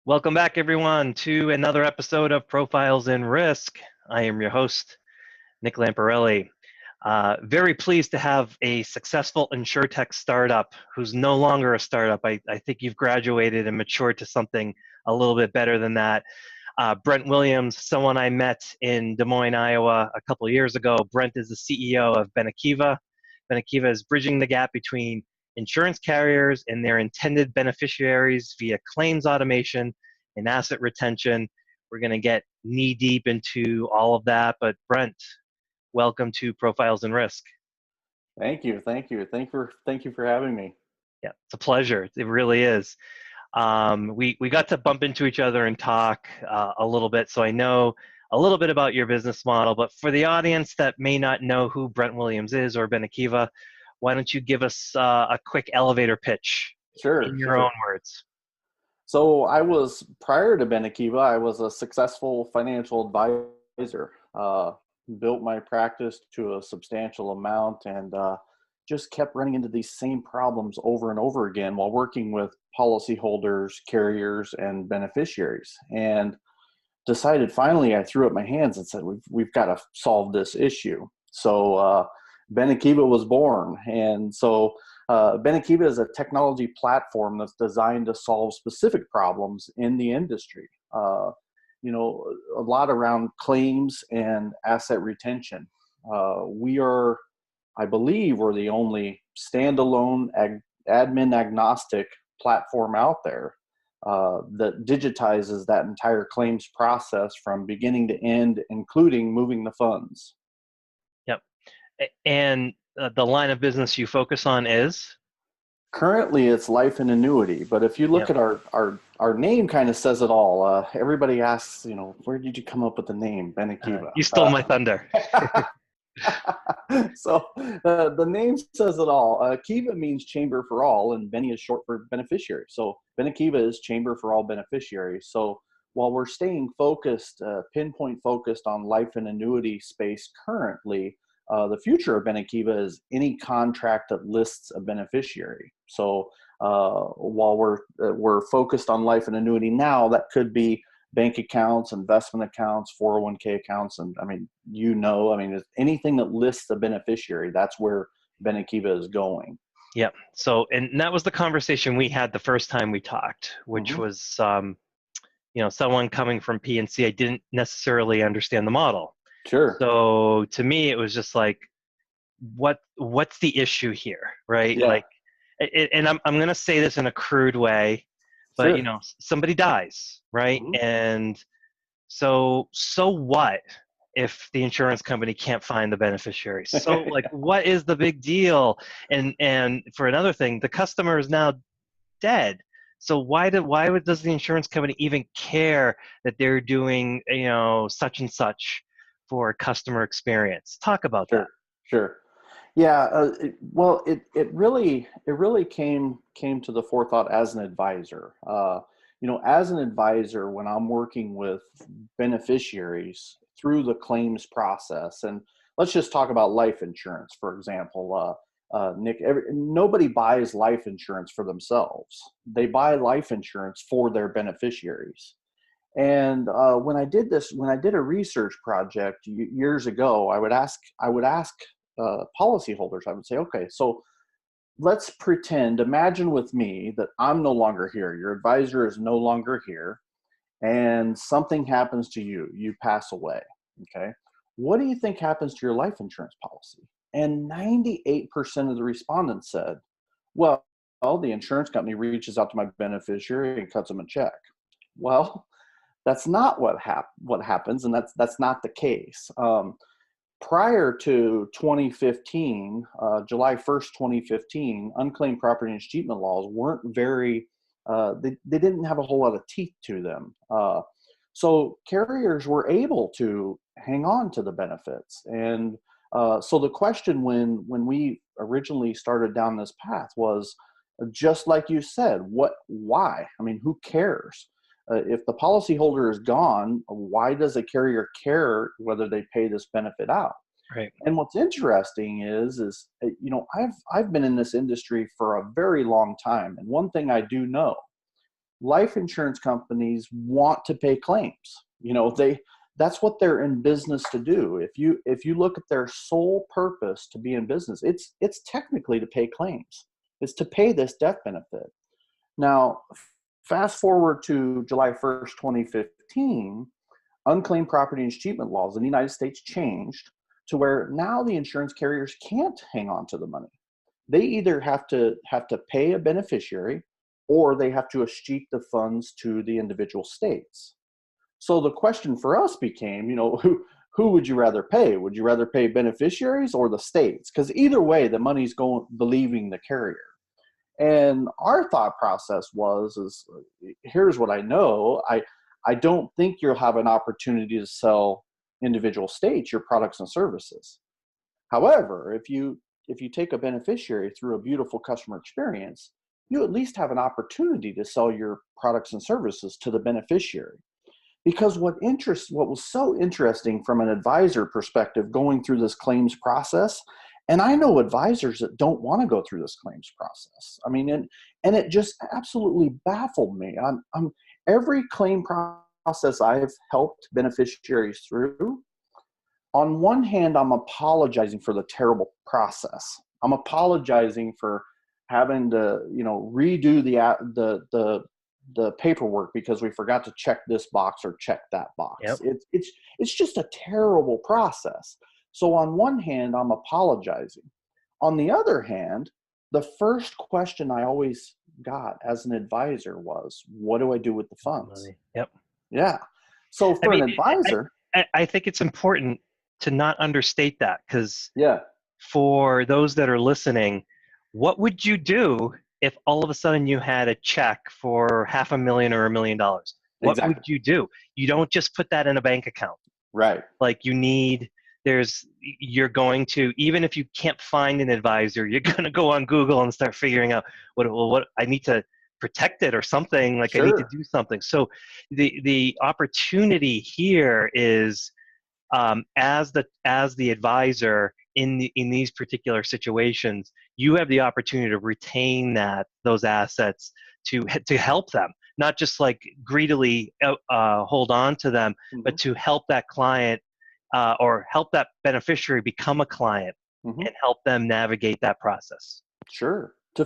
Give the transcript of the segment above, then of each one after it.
Welcome back, everyone, to another episode of Profiles in Risk. I am your host, Nick Lamparelli. Very pleased to have a successful insurtech startup who's no longer a startup. I think you've graduated and matured to something a little bit better than that. Brent Williams, someone I met in Des Moines, Iowa a couple of years ago. Brent is the CEO of Benekiva. Benekiva is bridging the gap between insurance carriers and their intended beneficiaries via claims automation and asset retention. We're going to get knee deep into all of that. But Brent, welcome to Profiles in Risk. Thank you. Thank you for having me. Yeah, it's a pleasure. It really is. We got to bump into each other and talk a little bit, so I know a little bit about your business model. But for the audience that may not know who Brent Williams is or Benekiva, why don't you give us a quick elevator pitch in your own words? So prior to Benekiva, I was a successful financial advisor. Built my practice to a substantial amount and just kept running into these same problems over and over again while working with policyholders, carriers, and beneficiaries. And decided finally, I threw up my hands and said, we've got to solve this issue. So Benekiva was born. And so Benekiva is a technology platform that's designed to solve specific problems in the industry. A lot around claims and asset retention. I believe we're the only standalone admin agnostic platform out there that digitizes that entire claims process from beginning to end, including moving the funds. Yep. And the line of business you focus on is? Currently, it's life and annuity. But if you look at our name, kind of says it all. Everybody asks, where did you come up with the name Benekiva? You stole my thunder. So the name says it all. Kiva means chamber for all, and Beni is short for beneficiary. So Benekiva is chamber for all beneficiaries. So while we're staying focused, pinpoint focused on life and annuity space currently, the future of Benekiva is any contract that lists a beneficiary. So while we're focused on life and annuity now, that could be bank accounts, investment accounts, 401k accounts, and anything that lists a beneficiary, that's where Benekiva is going. Yeah. So, and that was the conversation we had the first time we talked, which was, someone coming from P&C, I didn't necessarily understand the model. Sure. So to me, it was just like, what's the issue here, right? Yeah. Like, and I'm going to say this in a crude way, but Sure. somebody dies, right? And so what if the insurance company can't find the beneficiary? So like, what is the big deal? And for another thing, the customer is now dead. So why does the insurance company even care that they're doing such and such for customer experience? Talk about that. Sure. Yeah. It really came to the forethought as an advisor. As an advisor, when I'm working with beneficiaries through the claims process, and let's just talk about life insurance, for example. Nick, nobody buys life insurance for themselves. They buy life insurance for their beneficiaries. And when I did a research project years ago, I would ask policyholders. I would say, okay, so let's imagine with me that I'm no longer here. Your advisor is no longer here, and something happens to you. You pass away. Okay, what do you think happens to your life insurance policy? And 98% of the respondents said, well, the insurance company reaches out to my beneficiary and cuts them a check. Well, that's not what happens, and that's not the case. Prior to 2015, July 1st, 2015, unclaimed property and escheatment laws weren't very, they didn't have a whole lot of teeth to them. So carriers were able to hang on to the benefits. And so the question when we originally started down this path was, just like you said, why? I mean, who cares? If the policyholder is gone, why does a carrier care whether they pay this benefit out? Right. And what's interesting is I've been in this industry for a very long time, and one thing I do know, life insurance companies want to pay claims. That's what they're in business to do. If you look at their sole purpose to be in business, it's technically to pay claims. It's to pay this death benefit. Now, fast forward to July 1st, 2015, unclaimed property escheatment laws in the United States changed to where now the insurance carriers can't hang on to the money. They either have to pay a beneficiary, or they have to escheat the funds to the individual states. So the question for us became, who would you rather pay? Would you rather pay beneficiaries or the states? Because either way, the money's going believing the carrier. And our thought process is here's what I know. I don't think you'll have an opportunity to sell individual states your products and services. However, if you take a beneficiary through a beautiful customer experience, you at least have an opportunity to sell your products and services to the beneficiary. Because what was so interesting from an advisor perspective going through this claims process, and I know advisors that don't want to go through this claims process. I mean, and it just absolutely baffled me. Every claim process I have helped beneficiaries through, on one hand, I'm apologizing for the terrible process. I'm apologizing for having to, redo the paperwork because we forgot to check this box or check that box. Yep. It's just a terrible process. So on one hand, I'm apologizing. On the other hand, the first question I always got as an advisor was, what do I do with the funds? Yep. Yeah. So for an advisor, I think it's important to not understate that, because yeah, for those that are listening, what would you do if all of a sudden you had a check for $500,000 or $1 million? What exactly. would you do? You don't just put that in a bank account. Right. Like you're going to, even if you can't find an advisor, you're going to go on Google and start figuring out what I need to protect it or something. Like, Sure. I need to do something. So the opportunity here is, as the advisor in these particular situations, you have the opportunity to retain those assets to help them, not just like greedily hold on to them, but to help that client or help that beneficiary become a client and help them navigate that process. Sure. To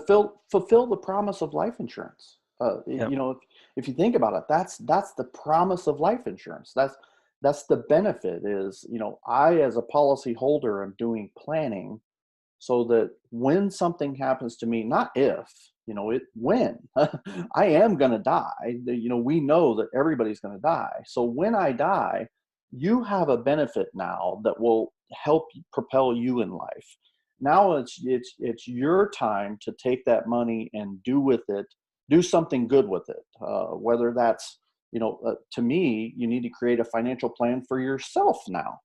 fulfill the promise of life insurance. Yep. If you think about it, that's the promise of life insurance. That's the benefit is, I as a policy holder am doing planning so that when something happens to me, not if, when I am going to die, we know that everybody's going to die. So when I die, you have a benefit now that will help propel you in life. Now it's your time to take that money and do something good with it. Whether that's, to me, you need to create a financial plan for yourself now.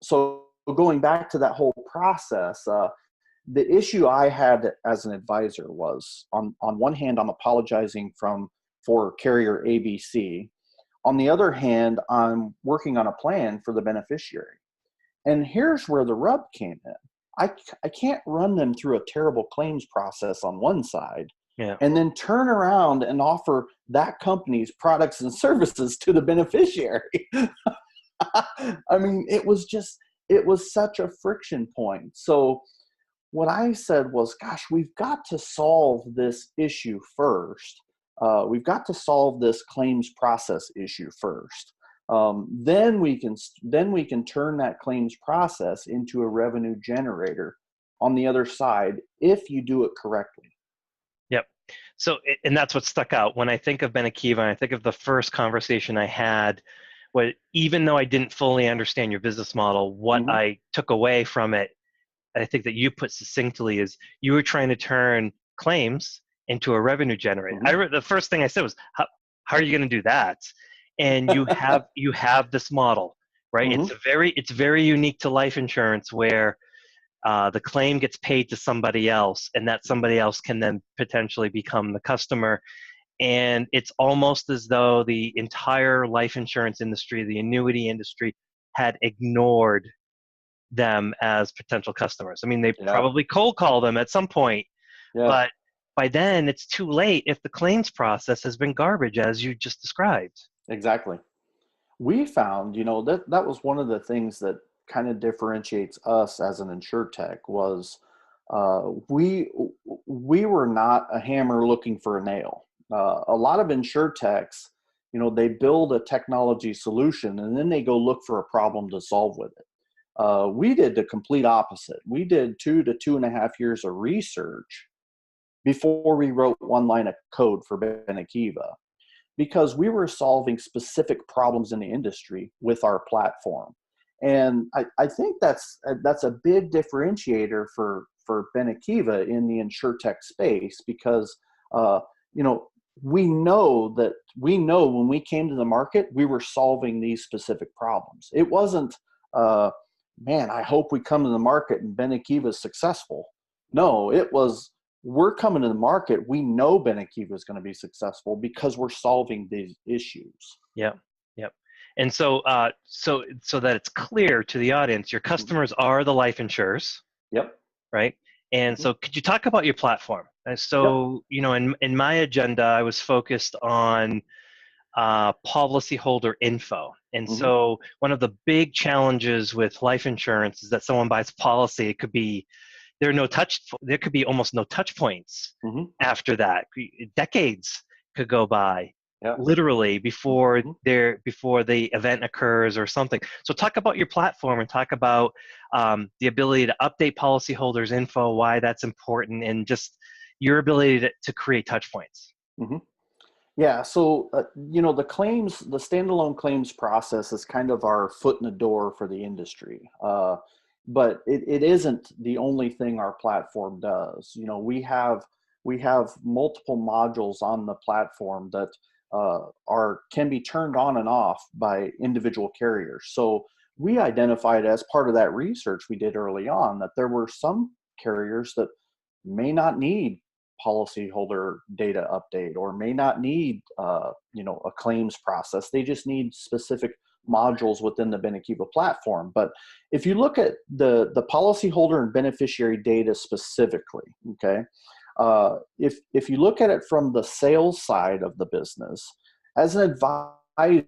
So going back to that whole process, the issue I had as an advisor was on one hand, I'm apologizing for carrier ABC. On the other hand, I'm working on a plan for the beneficiary. And here's where the rub came in. I can't run them through a terrible claims process on one side, and then turn around and offer that company's products and services to the beneficiary. I mean, it was such a friction point. So what I said was, gosh, we've got to solve this issue first. We've got to solve this claims process issue first. Then we can turn that claims process into a revenue generator on the other side if you do it correctly. Yep. So, and that's what stuck out when I think of Benekiva. I think of the first conversation I had. Even though I didn't fully understand your business model, what I took away from it, I think that you put succinctly, is you were trying to turn claims into a revenue generator. The first thing I said was, how are you going to do that? And you have this model, right? It's very unique to life insurance, where the claim gets paid to somebody else, and that somebody else can then potentially become the customer. And it's almost as though the entire life insurance industry, the annuity industry, had ignored them as potential customers. I mean, they probably cold call them at some point, but by then it's too late if the claims process has been garbage, as you just described. Exactly. We found, that was one of the things that kind of differentiates us as an insurtech was we were not a hammer looking for a nail. A lot of insurtechs, they build a technology solution and then they go look for a problem to solve with it. We did the complete opposite. We did 2 to 2.5 years of research before we wrote one line of code for Benekiva, because we were solving specific problems in the industry with our platform. And I think that's a big differentiator for Benekiva in the insurtech space, because we know when we came to the market, we were solving these specific problems. It wasn't, man, I hope we come to the market and Benekiva is successful. No, it was, we're coming to the market. We know Benekiva is going to be successful because we're solving these issues. Yeah. Yep. And so, so that it's clear to the audience, your customers are the life insurers. Yep. Right. And so could you talk about your platform? So, in my agenda, I was focused on policyholder info. And so one of the big challenges with life insurance is that someone buys a policy, it could be, there could be almost no touch points after that. Decades could go by, literally, before the event occurs or something. So talk about your platform and talk about the ability to update policyholders' info, why that's important, and just your ability to create touch points. Yeah, so the standalone claims process is kind of our foot in the door for the industry. But it isn't the only thing our platform does. We have multiple modules on the platform that can be turned on and off by individual carriers. So we identified, as part of that research we did early on, that there were some carriers that may not need policyholder data update, or may not need a claims process. They just need specific modules within the Benekiva platform. But if you look at the policyholder and beneficiary data specifically, okay, if you look at it from the sales side of the business, as an advisor,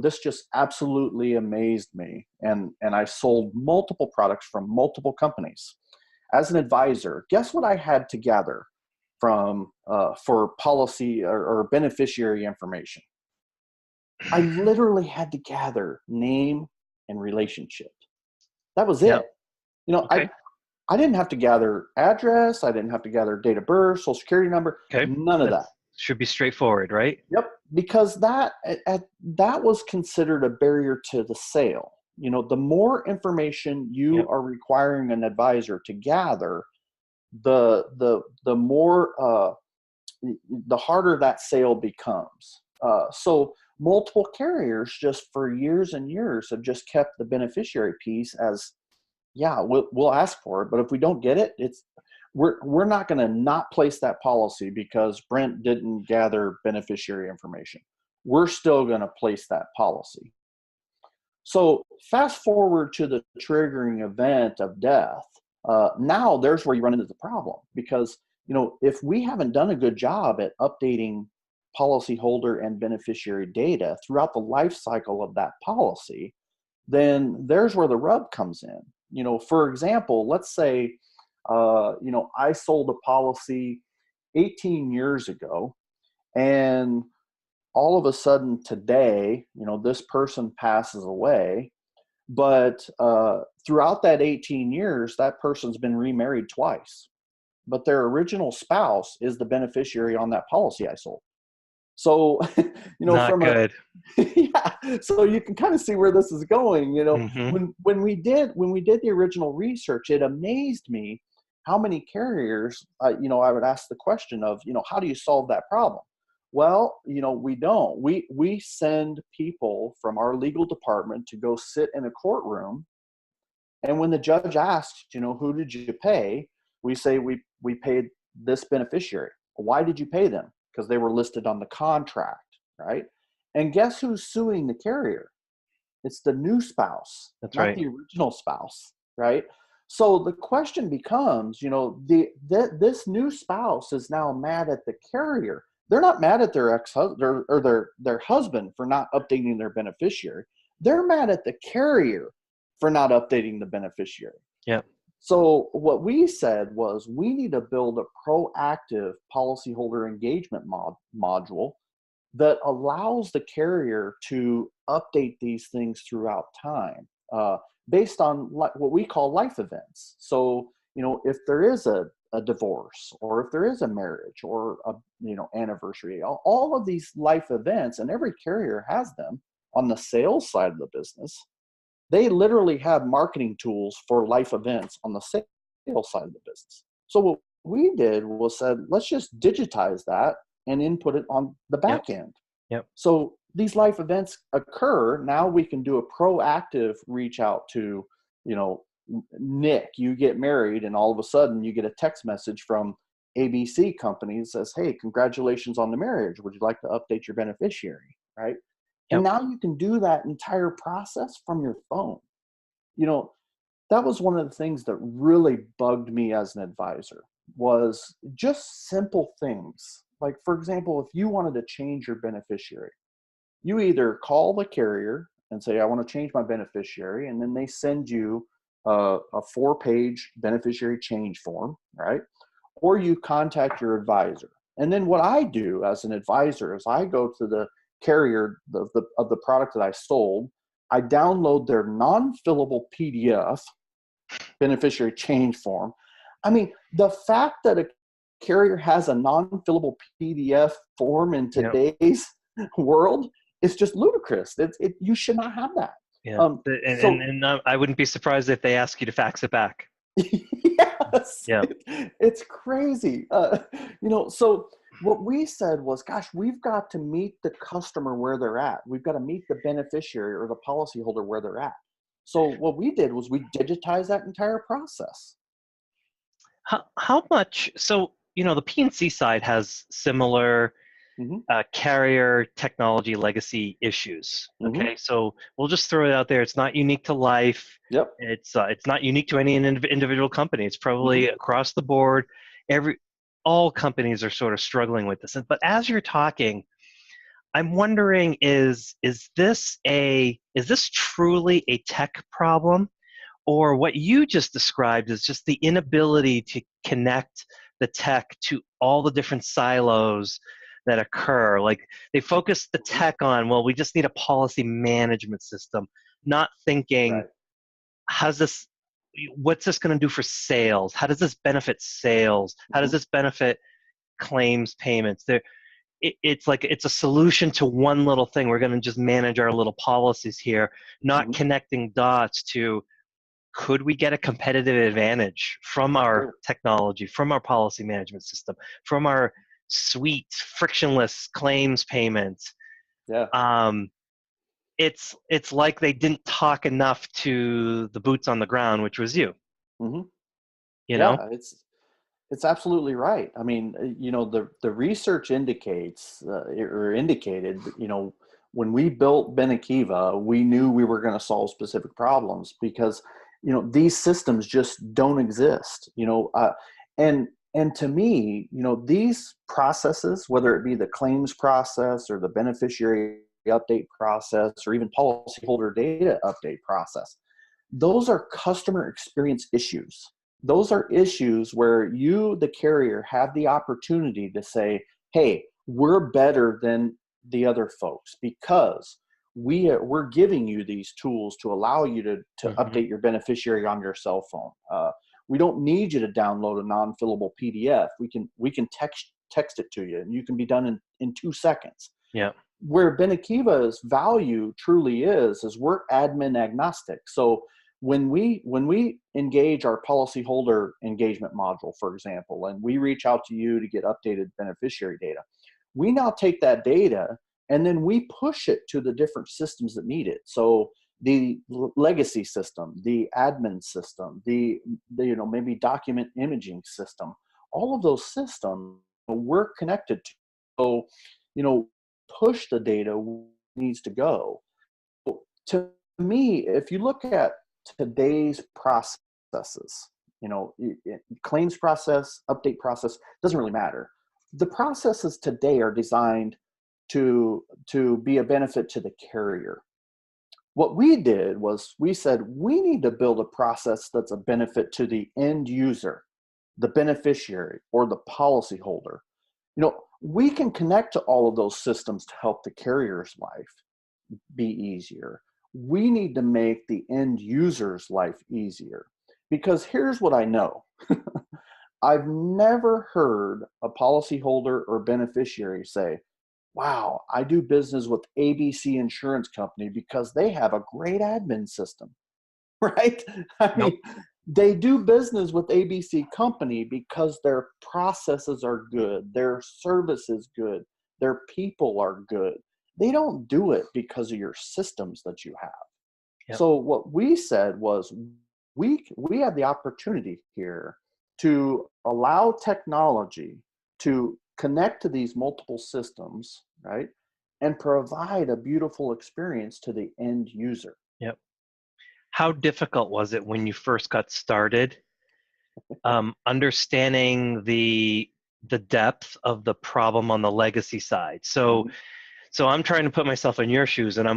this just absolutely amazed me, and I sold multiple products from multiple companies. As an advisor, guess what I had to gather from for policy or beneficiary information? I literally had to gather name and relationship. That was it. Okay. I didn't have to gather address. I didn't have to gather date of birth, social security number. Okay. None of that. Should be straightforward, right? Yep. Because that was considered a barrier to the sale. The more information you are requiring an advisor to gather, the more the harder that sale becomes. So multiple carriers just for years and years have just kept the beneficiary piece as, we'll ask for it, but if we don't get it, we're not going to not place that policy because Brent didn't gather beneficiary information. We're still going to place that policy. So fast forward to the triggering event of death. Now there's where you run into the problem, because if we haven't done a good job at updating policyholder and beneficiary data throughout the life cycle of that policy, then there's where the rub comes in. For example, let's say I sold a policy 18 years ago, and all of a sudden today, this person passes away, but throughout that 18 years, that person's been remarried twice, but their original spouse is the beneficiary on that policy I sold. So, Not good. So you can kind of see where this is going. Mm-hmm. When we did the original research, it amazed me how many carriers, I would ask the question of, how do you solve that problem? Well, we don't. We send people from our legal department to go sit in a courtroom, and when the judge asks, who did you pay? We say we paid this beneficiary. Why did you pay them? Because they were listed on the contract, right? And guess who's suing the carrier? It's the new spouse, That's not right. the original spouse, right? So the question becomes, this new spouse is now mad at the carrier. They're not mad at their ex-husband or their husband for not updating their beneficiary. They're mad at the carrier for not updating the beneficiary. Yeah. So what we said was we need to build a proactive policyholder engagement module that allows the carrier to update these things throughout time, based on what we call life events. So, if there is a divorce, or if there is a marriage, or a anniversary, all of these life events, and every carrier has them. On the sales side of the business, they literally have marketing tools for life events on the sales side of the business. So what we did was said, let's just digitize that and input it on the back end. Yep. So these life events occur. Now we can do a proactive reach out to, Nick, you get married, and all of a sudden you get a text message from ABC company that says, hey, congratulations on the marriage. Would you like to update your beneficiary? Right. And now you can do that entire process from your phone. That was one of the things that really bugged me as an advisor, was just simple things. Like, for example, if you wanted to change your beneficiary, you either call the carrier and say, I want to change my beneficiary, and then they send you a 4-page beneficiary change form, right? Or you contact your advisor. And then what I do as an advisor is I go to the carrier of the product that I sold. I download their non-fillable PDF beneficiary change form. I mean, the fact that a carrier has a non-fillable PDF form in today's world is just ludicrous. You should not have that. Yeah. And I wouldn't be surprised if they ask you to fax it back. Yes. Yeah. It's crazy. So what we said was, gosh, we've got to meet the customer where they're at. We've got to meet the beneficiary or the policyholder where they're at. So what we did was we digitized that entire process. How much? So, the P&C side has similar carrier technology legacy issues. Okay, so we'll just throw it out there. It's not unique to life. Yep. It's not unique to any individual company. It's probably across the board. All companies are sort of struggling with this. But as you're talking, I'm wondering, is this truly a tech problem? Or what you just described is just the inability to connect the tech to all the different silos that occur. Like, they focus the tech on, well, we just need a policy management system, not thinking, what's this going to do for sales? How does this benefit sales? How does this benefit claims payments? It's like it's a solution to one little thing. We're going to just manage our little policies here, not connecting dots to, could we get a competitive advantage from our technology, from our policy management system, from our sweet, frictionless claims payments? Yeah. It's like they didn't talk enough to the boots on the ground, which was you. Yeah, it's absolutely right. I mean, the research indicates or indicated, when we built Benekiva, we knew we were going to solve specific problems because, these systems just don't exist, and to me, these processes, whether it be the claims process or the beneficiary update process or even policyholder data update process, those are customer experience issues. Those are issues where you, the carrier, have the opportunity to say, hey, we're better than the other folks because we're giving you these tools to allow you to update your beneficiary on your cell phone. We don't need you to download a non-fillable PDF. We can text it to you, and you can be done in 2 seconds. Yeah. Where Benekiva's value truly is we're admin agnostic. So when we engage our policyholder engagement module, for example, and we reach out to you to get updated beneficiary data, we now take that data and then we push it to the different systems that need it. So the legacy system, the admin system, the maybe document imaging system, all of those systems we're connected to. So, push the data needs to go. To me, if you look at today's process, processes. Claims process, update process, doesn't really matter. The processes today are designed to be a benefit to the carrier. What we did was we said we need to build a process that's a benefit to the end user, the beneficiary, or the policyholder. We can connect to all of those systems to help the carrier's life be easier. We need to make the end user's life easier. Because here's what I know. I've never heard a policyholder or beneficiary say, wow, I do business with ABC Insurance Company because they have a great admin system, right? I Nope. mean, they do business with ABC Company because their processes are good, their service is good, their people are good. They don't do it because of your systems that you have. Yep. So what we said was we had the opportunity here to allow technology to connect to these multiple systems, right? And provide a beautiful experience to the end user. Yep. How difficult was it when you first got started, understanding the depth of the problem on the legacy side? So I'm trying to put myself in your shoes, and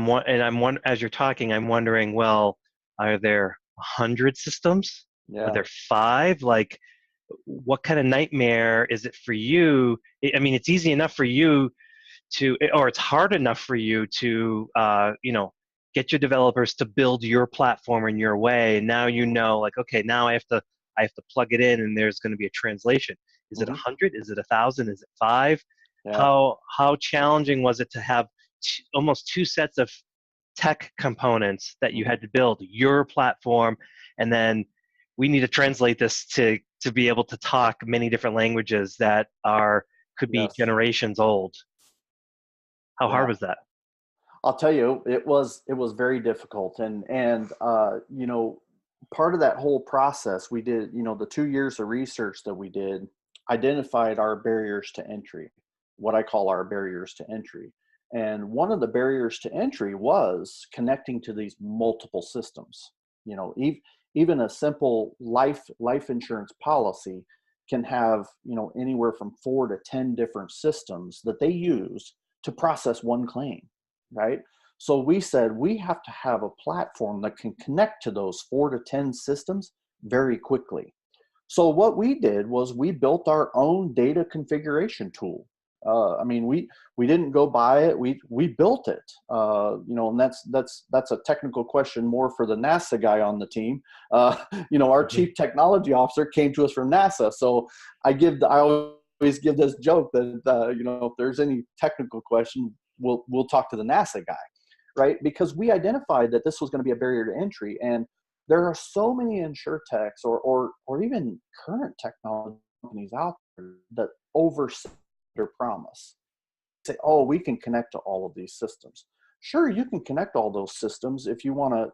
as you're talking, I'm wondering, well, are there 100 systems? Are Yeah. there 5? Like, what kind of nightmare is it for you? I mean, it's easy enough for you or it's hard enough for you to, get your developers to build your platform in your way. And now like, okay, now I have to plug it in, and there's going to be a translation. Is it Mm-hmm. 100? Is it 1,000? Is it 5? Yeah. How challenging was it to have almost 2 sets of tech components that you Mm-hmm. had to build your platform, and then we need to translate this to be able to talk many different languages that could be Yes. generations old? How hard Yeah. was that? I'll tell you, it was very difficult, and part of that whole process we did, the 2 years of research that we did identified our barriers to entry, what I call our barriers to entry. And one of the barriers to entry was connecting to these multiple systems. Even a simple life insurance policy can have, anywhere from 4 to 10 different systems that they use to process one claim, right? So we said we have to have a platform that can connect to those 4 to 10 systems very quickly. So what we did was we built our own data configuration tool. I mean, we didn't go buy it. We built it. And that's a technical question more for the NASA guy on the team. Our Mhm. chief technology officer came to us from NASA. So I always give this joke that if there's any technical question, we'll talk to the NASA guy, right? Because we identified that this was going to be a barrier to entry, and there are so many insurtechs or even current technology companies out there that oversell their promise. Say, oh, we can connect to all of these systems. Sure, you can connect all those systems if you want a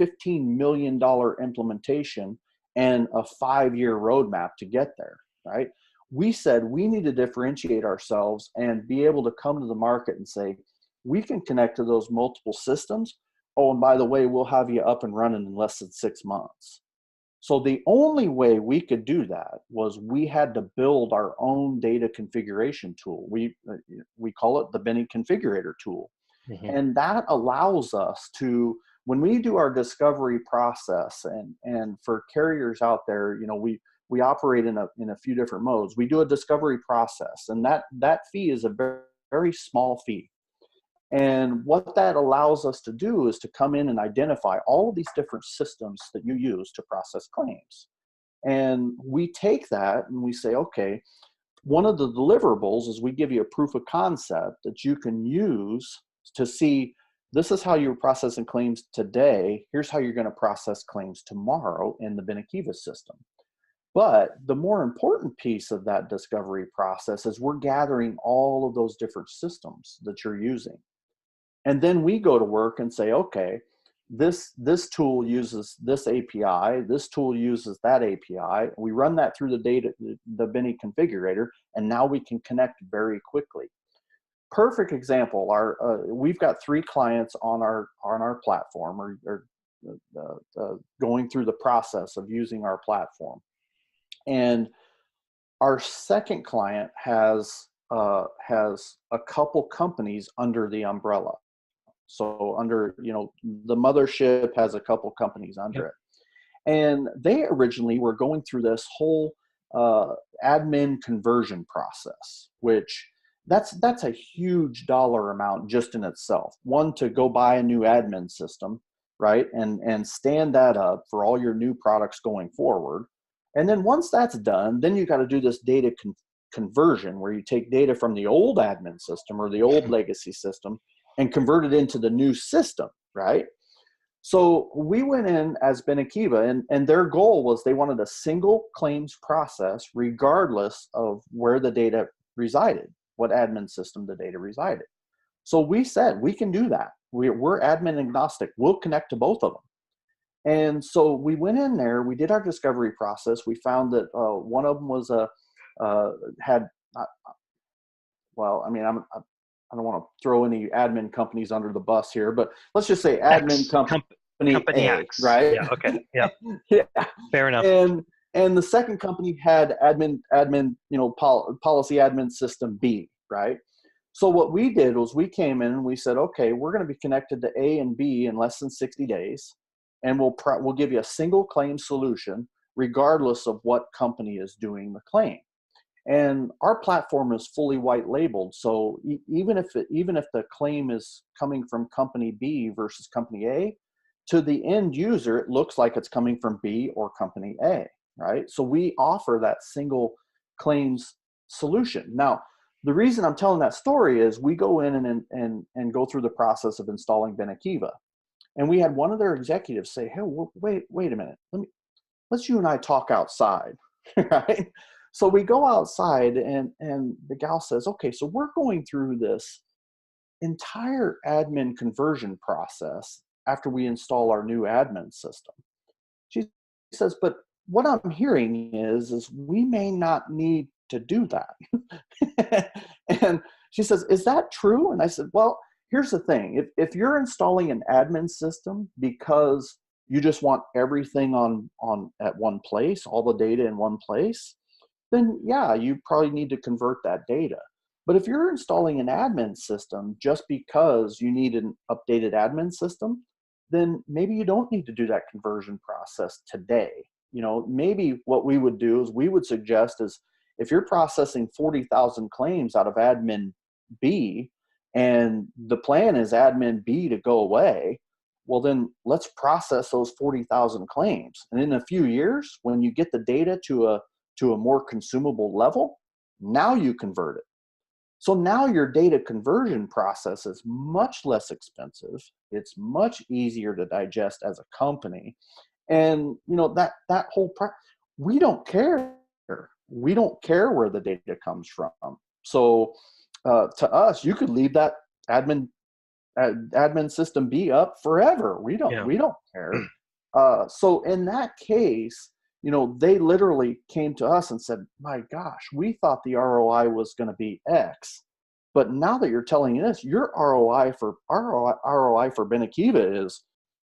$15 million implementation and a 5-year roadmap to get there, right? We said we need to differentiate ourselves and be able to come to the market and say, we can connect to those multiple systems. Oh, and by the way, we'll have you up and running in less than 6 months. So the only way we could do that was we had to build our own data configuration tool. We call it the Benny Configurator tool. Mhm. And that allows us to, when we do our discovery process, and for carriers out there, we operate in a few different modes. We do a discovery process, and that fee is a very, very small fee. And what that allows us to do is to come in and identify all of these different systems that you use to process claims. And we take that and we say, okay, one of the deliverables is we give you a proof of concept that you can use to see, this is how you're processing claims today. Here's how you're going to process claims tomorrow in the Benekiva system. But the more important piece of that discovery process is we're gathering all of those different systems that you're using. And then we go to work and say, okay, this tool uses this API, this tool uses that API. We run that through the Benny configurator, and now we can connect very quickly. Perfect example. We've got 3 clients on our platform, or going through the process of using our platform. And our second client has a couple companies under the umbrella. So under, the mothership has a couple companies under it. And they originally were going through this whole admin conversion process, which that's a huge dollar amount just in itself. One, to go buy a new admin system, right? And stand that up for all your new products going forward. And then once that's done, then you got to do this data conversion where you take data from the old admin system or the old legacy system and convert it into the new system, right? So we went in as Benekiva, and their goal was they wanted a single claims process regardless of where the data resided, what admin system the data resided. So we said, we can do that. We're admin agnostic. We'll connect to both of them. And so we went in there, we did our discovery process. We found that one of them was I don't want to throw any admin companies under the bus here, but let's just say admin company A, X. right? Yeah. Okay. Yeah. Yeah. Fair enough. And the second company had policy admin system B, right? So what we did was we came in and we said, okay, we're going to be connected to A and B in less than 60 days, and we'll give you a single claim solution regardless of what company is doing the claim. And our platform is fully white labeled. So even if the claim is coming from company B versus company A, to the end user, it looks like it's coming from B or company A, right? So we offer that single claims solution. Now, the reason I'm telling that story is we go in and go through the process of installing Benekiva. And we had one of their executives say, hey, wait a minute. Let's you and I talk outside, right? So we go outside and the gal says, okay, so we're going through this entire admin conversion process after we install our new admin system. She says, but what I'm hearing is we may not need to do that. And she says, is that true? And I said, well, here's the thing. If you're installing an admin system because you just want everything on at one place, all the data in one place, then yeah, you probably need to convert that data. But if you're installing an admin system just because you need an updated admin system, then maybe you don't need to do that conversion process today. Maybe what we would do is we would suggest is if you're processing 40,000 claims out of admin B and the plan is admin B to go away, well then let's process those 40,000 claims. And in a few years, when you get the data to a more consumable level, now you convert it. So now your data conversion process is much less expensive. It's much easier to digest as a company. And that whole we don't care. We don't care where the data comes from. So to us, you could leave that admin system B up forever. We don't care. So in that case, they literally came to us and said, my gosh, we thought the ROI was going to be X, but now that you're telling us your ROI for Benekiva is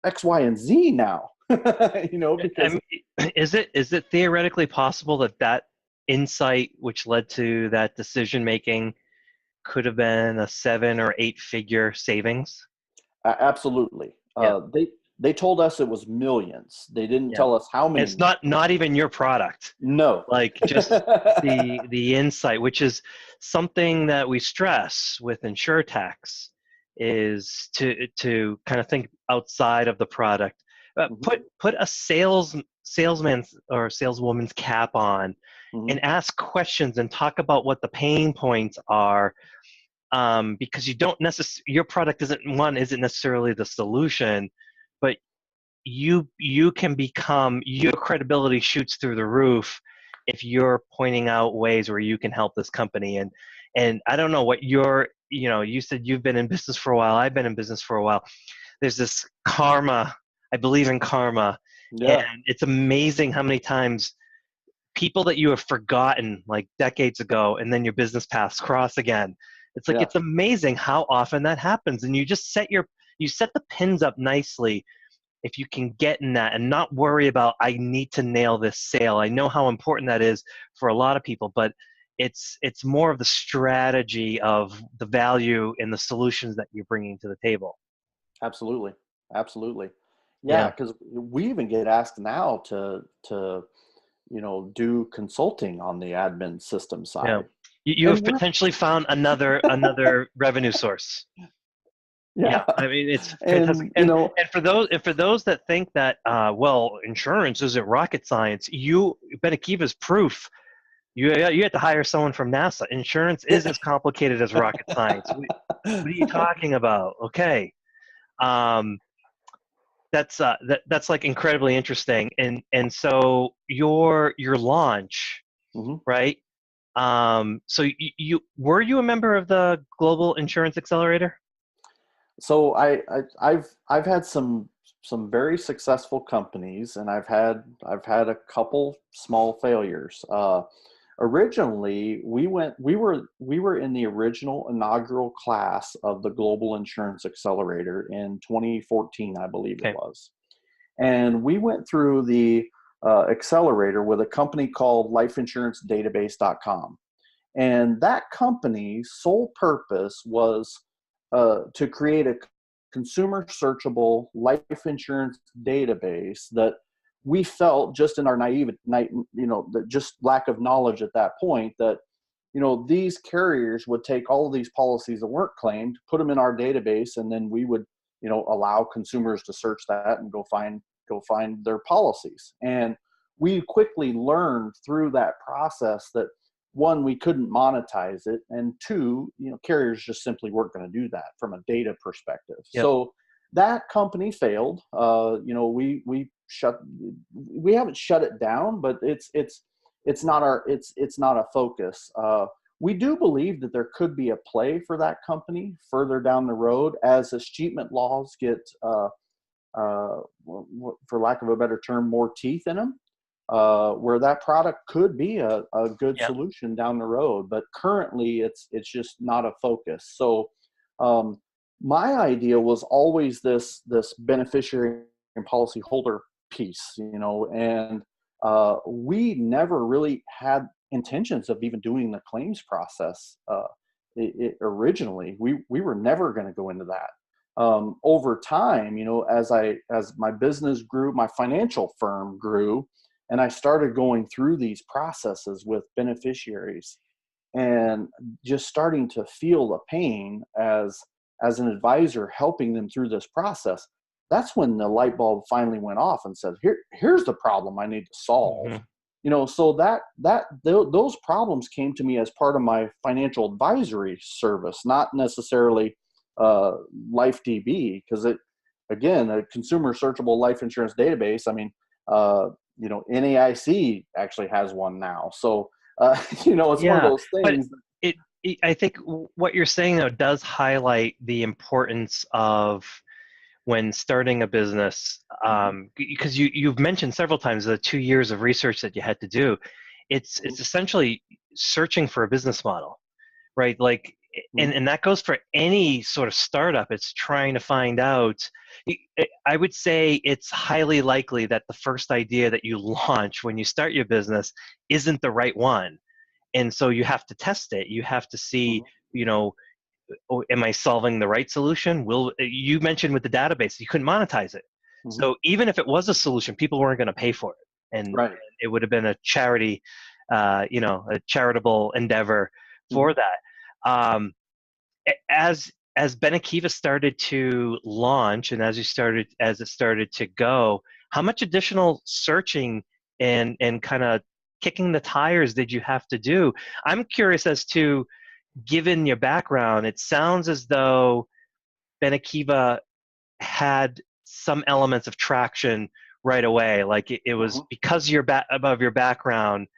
X, Y, and Z now. Because is it theoretically possible that insight which led to that decision making could have been a 7 or 8 figure savings? Absolutely. Yeah. They told us it was millions. They didn't tell us how many. It's not even your product. No. Like just the insight, which is something that we stress with InsurTechs, is to kind of think outside of the product. Put a salesman or saleswoman's cap on and ask questions and talk about what the pain points are. Because you don't your product isn't necessarily the solution, but you can become, your credibility shoots through the roof if you're pointing out ways where you can help this company. And I don't know what you said you've been in business for a while. I've been in business for a while. There's this karma. I believe in karma. Yeah. And it's amazing how many times people that you have forgotten like decades ago, and then your business paths cross again. It's like, It's amazing how often that happens. And you just set the pins up nicely if you can get in that and not worry about, I need to nail this sale. I know how important that is for a lot of people, but it's more of the strategy of the value and the solutions that you're bringing to the table. Absolutely. Absolutely. Yeah, Yeah, because we even get asked now to do consulting on the admin system yeah. side. You And have we're potentially found another revenue source. Yeah, yeah. I mean it's fantastic. And And for those that think that well, insurance isn't rocket science, Benekiva's proof. You had to hire someone from NASA. Insurance is as complicated as rocket science. What are you talking about? Okay, um, that's like incredibly interesting. And so your launch, Mhm. right? So were you a member of the Global Insurance Accelerator? So I've had some very successful companies, and I've had a couple small failures. Originally, we were in the original inaugural class of the Global Insurance Accelerator in 2014, I believe it Okay. was, and we went through the accelerator with a company called lifeinsurancedatabase.com. And that company's sole purpose was to create a consumer searchable life insurance database that we felt, just in our just lack of knowledge at that point, that these carriers would take all of these policies that weren't claimed, put them in our database, and then we would allow consumers to search that and go find their policies. And we quickly learned through that process that, one, we couldn't monetize it, and two, carriers just simply weren't going to do that from a data perspective. Yep. So that company failed. We haven't shut it down, but it's not a focus. We do believe that there could be a play for that company further down the road as escheatment laws get, for lack of a better term, more teeth in them, where that product could be a good Yep. solution down the road. But currently, it's just not a focus. So um, my idea was always this beneficiary and policyholder piece, and we never really had intentions of even doing the claims process. Originally, we were never going to go into that. Over time, as my business grew, my financial firm grew, and I started going through these processes with beneficiaries and just starting to feel the pain as an advisor helping them through this process. That's when the light bulb finally went off and said, here's the problem I need to solve. Mhm. So those problems came to me as part of my financial advisory service, not necessarily uh, LifeDB, because again, a consumer searchable life insurance database. I mean, NAIC actually has one now. So, it's one of Yeah, those but things. I think what you're saying though does highlight the importance of when starting a business, Mhm, because you've mentioned several times the 2 years of research that you had to do. It's essentially searching for a business model, right? Like, mhm, and that goes for any sort of startup. It's trying to find out. I would say it's highly likely that the first idea that you launch when you start your business isn't the right one, and so you have to test it. You have to see, mhm, you know, oh, am I solving the right solution? You mentioned with the database, you couldn't monetize it. mhm. So even if it was a solution, people weren't going to pay for it, and Right. it would have been a charity, a charitable endeavor Mhm, for that. As Benekiva started to launch, and as it started to go, how much additional searching and kind of kicking the tires did you have to do? I'm curious as to, given your background, it sounds as though Benekiva had some elements of traction right away. Like it was mhm, because above your background,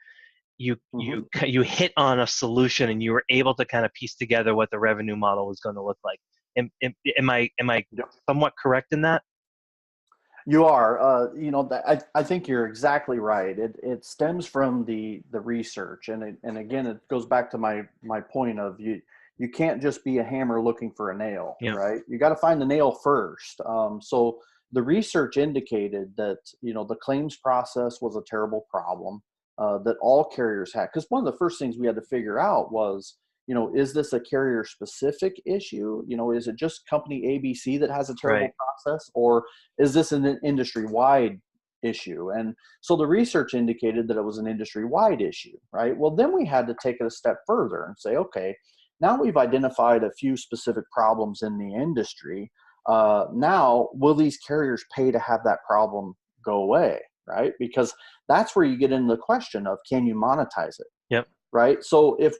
mhm. you hit on a solution and you were able to kind of piece together what the revenue model was going to look like. Am I Yep. somewhat correct in that? You are, I think you're exactly right. It stems from the research, and again, it goes back to my point of you can't just be a hammer looking for a nail, Yeah. right? You got to find the nail first. So the research indicated that, the claims process was a terrible problem that all carriers had. Because one of the first things we had to figure out was, is this a carrier specific issue? Is it just company ABC that has a terrible process, or is this an industry wide issue? And so the research indicated that it was an industry wide issue, right? Well, then we had to take it a step further and say, okay, now we've identified a few specific problems in the industry. Now, will these carriers pay to have that problem go away, right? Because that's where you get into the question of, can you monetize it? Yep. Right? So if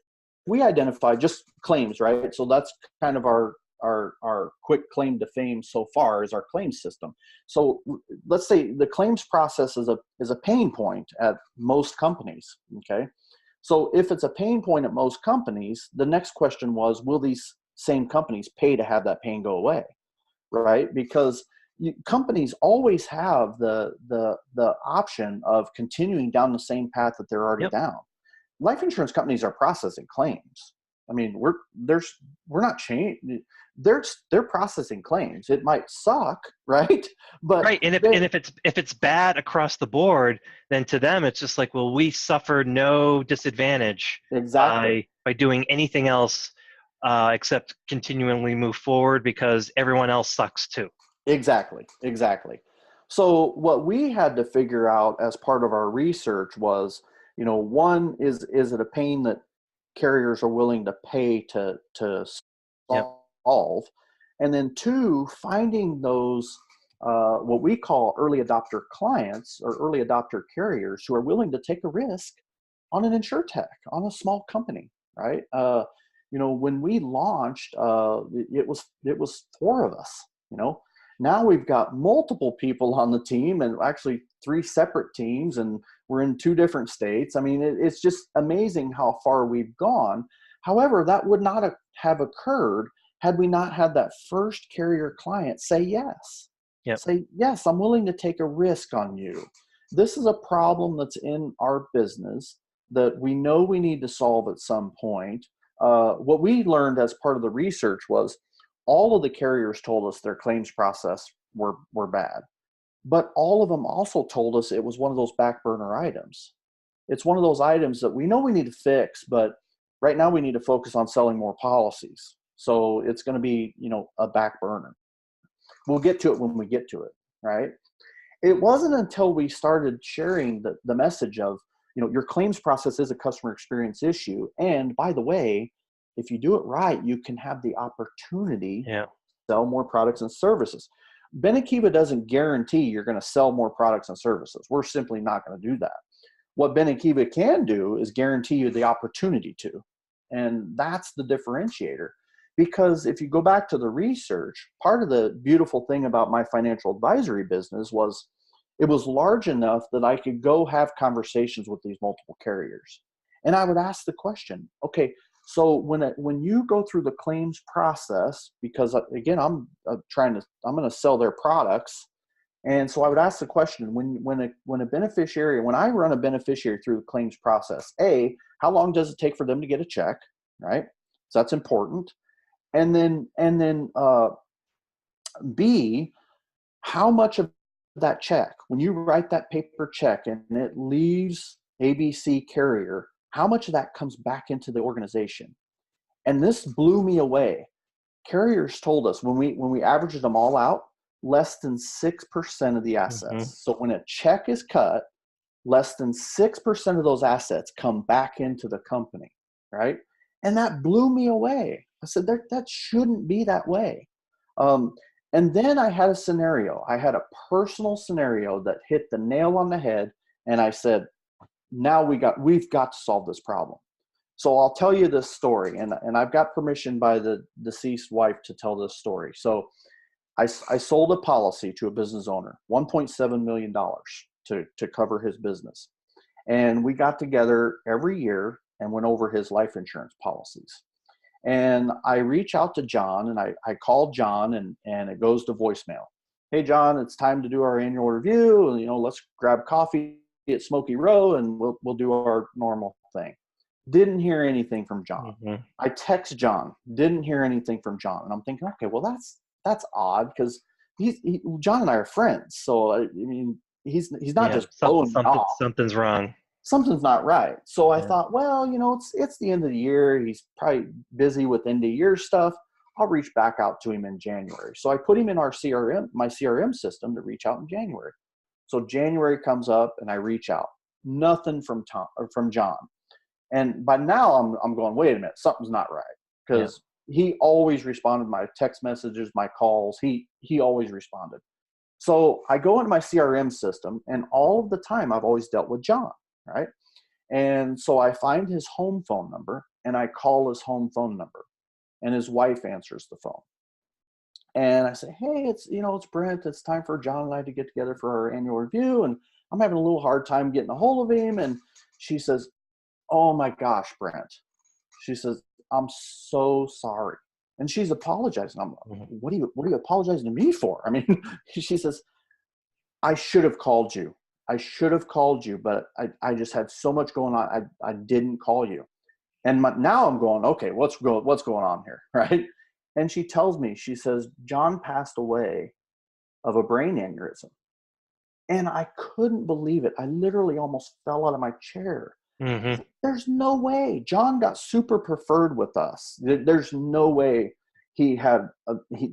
we identify just claims, right? So that's kind of our quick claim to fame so far is our claims system. So let's say the claims process is a pain point at most companies, okay? So if it's a pain point at most companies, the next question was, will these same companies pay to have that pain go away? Right? Because companies always have the option of continuing down the same path that they're already down. Life insurance companies are processing claims. I mean, we're not changing. They're processing claims. It might suck, right? But right, and if it's bad across the board, then to them it's just like, well, we suffer no disadvantage exactly by doing anything else except continually move forward because everyone else sucks too. Exactly. So what we had to figure out as part of our research was, one, is it a pain that carriers are willing to pay to solve? And then two, finding those what we call early adopter clients or early adopter carriers who are willing to take a risk on an insurtech, on a small company, right? When we launched, it was four of us. Now we've got multiple people on the team, and actually 3 separate teams, and we're in 2 different states. I mean, it's just amazing how far we've gone. However, that would not have occurred had we not had that first carrier client say yes. Yep. Say, yes, I'm willing to take a risk on you. This is a problem that's in our business that we know we need to solve at some point. What we learned as part of the research was all of the carriers told us their claims process were bad, but all of them also told us it was one of those back burner items. It's one of those items that we know we need to fix, but right now we need to focus on selling more policies. So it's going to be, a back burner. We'll get to it when we get to it, right? It wasn't until we started sharing the message of, your claims process is a customer experience issue. And by the way, if you do it right, you can have the opportunity to sell more products and services. Benekiva doesn't guarantee you're going to sell more products and services. We're simply not going to do that. What Benekiva can do is guarantee you the opportunity to. And that's the differentiator. Because if you go back to the research, part of the beautiful thing about my financial advisory business was it was large enough that I could go have conversations with these multiple carriers. And I would ask the question, okay, so when you go through the claims process, because again, I'm going to sell their products. And so I would ask the question, when I run a beneficiary through the claims process, A, how long does it take for them to get a check, right? So that's important. And then B, how much of that check, when you write that paper check and it leaves ABC carrier, how much of that comes back into the organization? And this blew me away. Carriers told us when we averaged them all out, less than 6% of the assets. Mm-hmm. So when a check is cut, less than 6% of those assets come back into the company, right? And that blew me away. I said, that shouldn't be that way. And then I had a scenario. I had a personal scenario that hit the nail on the head. And I said, now we've got to solve this problem. So I'll tell you this story, and I've got permission by the deceased wife to tell this story. So I sold a policy to a business owner, $1.7 million to cover his business. And we got together every year and went over his life insurance policies. And I reach out to John, and I call John, and it goes to voicemail. Hey, John, it's time to do our annual review. And, let's grab coffee at Smoky Row, and we'll do our normal thing. Didn't hear anything from John. Mm-hmm. I text John. Didn't hear anything from John. And I'm thinking, okay, well, that's odd, because John and I are friends. So, I mean, he's not Yeah, just blowing me off. something's wrong. Something's not right. So I Yeah. thought, well, it's the end of the year. He's probably busy with end of year stuff. I'll reach back out to him in January. So I put him in my CRM system to reach out in January. So January comes up and I reach out. Nothing from John. And by now I'm going, wait a minute, something's not right. Because he always responded to my text messages, my calls. He always responded. So I go into my CRM system, and all of the time I've always dealt with John, right? And so I find his home phone number and I call his home phone number, and his wife answers the phone. And I say, hey, it's Brent. It's time for John and I to get together for our annual review. And I'm having a little hard time getting a hold of him. And she says, oh my gosh, Brent. She says, I'm so sorry. And she's apologizing. I'm like, what are you apologizing to me for? I mean, she says, I should have called you. But I just had so much going on. I didn't call you. And now I'm going, okay, what's going on here, right? And she tells me, she says, John passed away of a brain aneurysm. And I couldn't believe it. I literally almost fell out of my chair. Mm-hmm. There's no way. John got super preferred with us. There's no way he had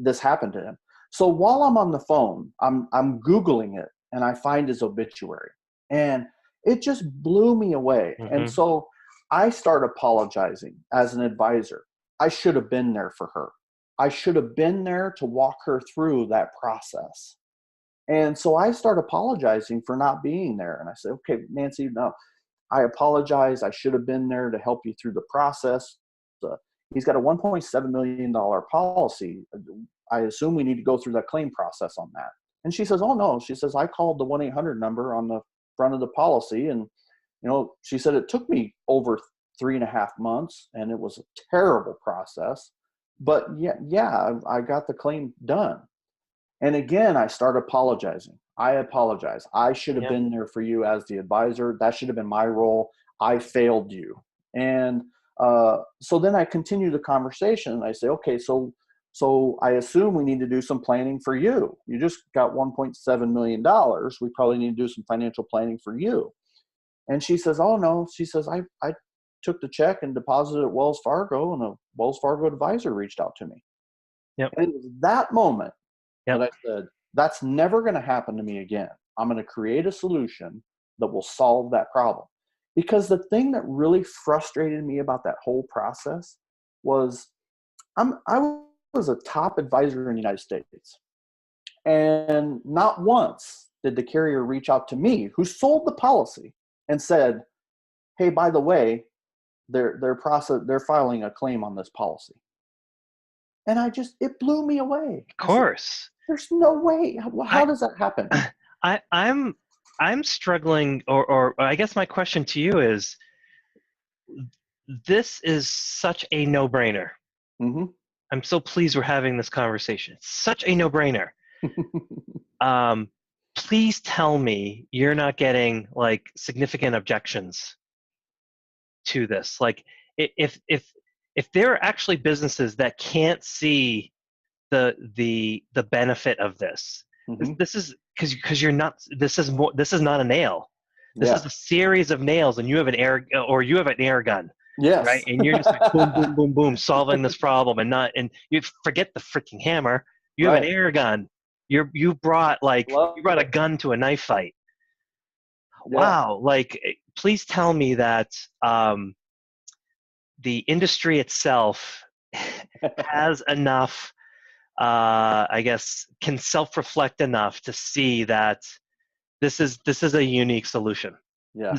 this happened to him. So while I'm on the phone, I'm Googling it, and I find his obituary. And it just blew me away. Mm-hmm. And so I start apologizing as an advisor. I should have been there for her. I should have been there to walk her through that process. And so I start apologizing for not being there. And I say, okay, Nancy, no, I apologize. I should have been there to help you through the process. He's got a $1.7 million policy. I assume we need to go through that claim process on that. And she says, oh no. She says, I called the 1-800 number on the front of the policy. And, she said, it took me over 3.5 months, and it was a terrible process. But yeah, I got the claim done. And again, I start apologizing. I apologize. I should have been there for you as the advisor. That should have been my role. I failed you. And so then I continue the conversation, and I say, okay, so I assume we need to do some planning for you. You just got $1.7 million. We probably need to do some financial planning for you. And she says, oh no. She says, I took the check and deposited at Wells Fargo, and a Wells Fargo advisor reached out to me. Yep. And it was that moment that I said, that's never going to happen to me again. I'm going to create a solution that will solve that problem. Because the thing that really frustrated me about that whole process was I was a top advisor in the United States. And not once did the carrier reach out to me, who sold the policy, and said, hey, by the way, they're filing a claim on this policy. And it blew me away. Of course. There's no way. How does that happen? I'm struggling, or I guess my question to you is, this is such a no-brainer. Mm-hmm. I'm so pleased we're having this conversation. It's such a no-brainer. Please tell me you're not getting like significant objections to this. Like if there are actually businesses that can't see the benefit of this, Mm-hmm. this is because you're not. This is not a nail. This is a series of nails, and you have an air gun. Yes. Right, and you're just like boom, boom, boom, boom, solving this problem, and you forget the freaking hammer. You have an air gun. You brought a gun to a knife fight. Yeah. Wow! Like, please tell me that the industry itself has enough. I guess can self-reflect enough to see that this is a unique solution. Yeah.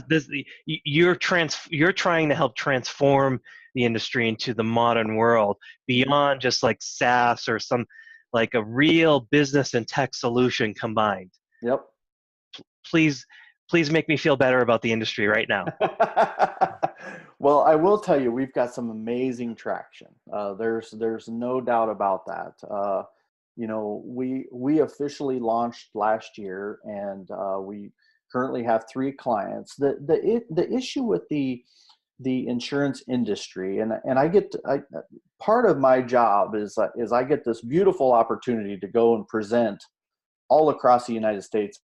You're trying to help transform the industry into the modern world beyond just like SaaS or some like a real business and tech solution combined. Yep. Please make me feel better about the industry right now. Well, I will tell you, we've got some amazing traction. There's no doubt about that. We officially launched last year, and we currently have 3 clients. The issue with the the insurance industry, and I get part of my job is I get this beautiful opportunity to go and present all across the United States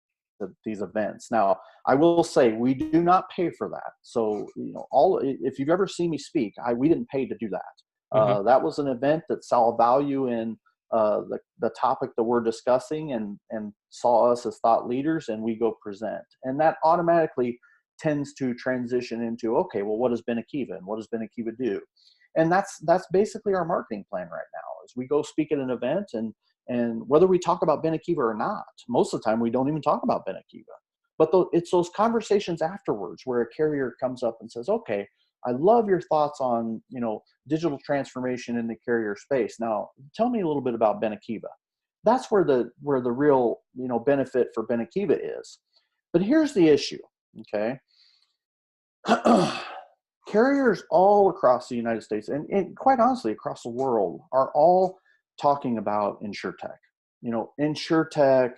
at these events. Now, I will say we do not pay for that. So, if you've ever seen me speak, we didn't pay to do that. Hmm. That was an event that saw value in the topic that we're discussing, and saw us as thought leaders, and we go present. And that automatically tends to transition into, okay, well, what is Benekiva, and what does Benekiva do? And that's basically our marketing plan right now, is we go speak at an event, and whether we talk about Benekiva or not, most of the time we don't even talk about Benekiva. But it's those conversations afterwards where a carrier comes up and says, okay, I love your thoughts on, digital transformation in the carrier space. Now, tell me a little bit about Benekiva. That's where the real, benefit for Benekiva is. But here's the issue, okay? Carriers all across the United States, and quite honestly across the world, are all talking about insurtech. Insurtech,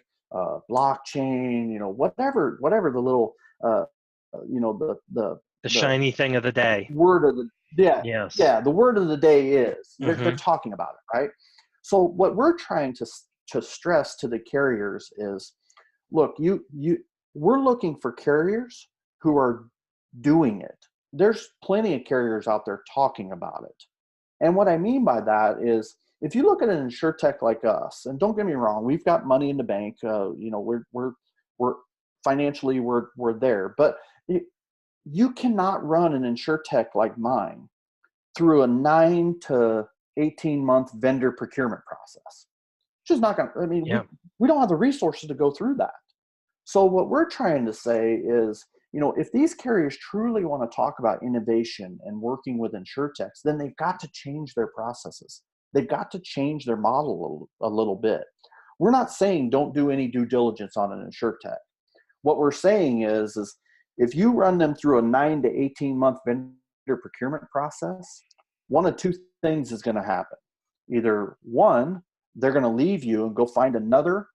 blockchain, whatever the little, the shiny thing of the day. word of the Yes. the word of the day is they're Mm-hmm. talking about it, right? So what we're trying to stress to the carriers is, look, we're looking for carriers who are doing it. There's plenty of carriers out there talking about it. And what I mean by that is, if you look at an insurtech like us, and don't get me wrong, we've got money in the bank, we're financially we're there, but you cannot run an insurtech like mine through a 9 to 18 month vendor procurement process. It's just not going to, Yeah. we don't have the resources to go through that. So what we're trying to say is, if these carriers truly want to talk about innovation and working with insurtechs, then they've got to change their processes. They've got to change their model a little bit. We're not saying don't do any due diligence on an insurtech. What we're saying is if you run them through a 9 to 18 month vendor procurement process, one of two things is going to happen. Either one, they're going to leave you and go find another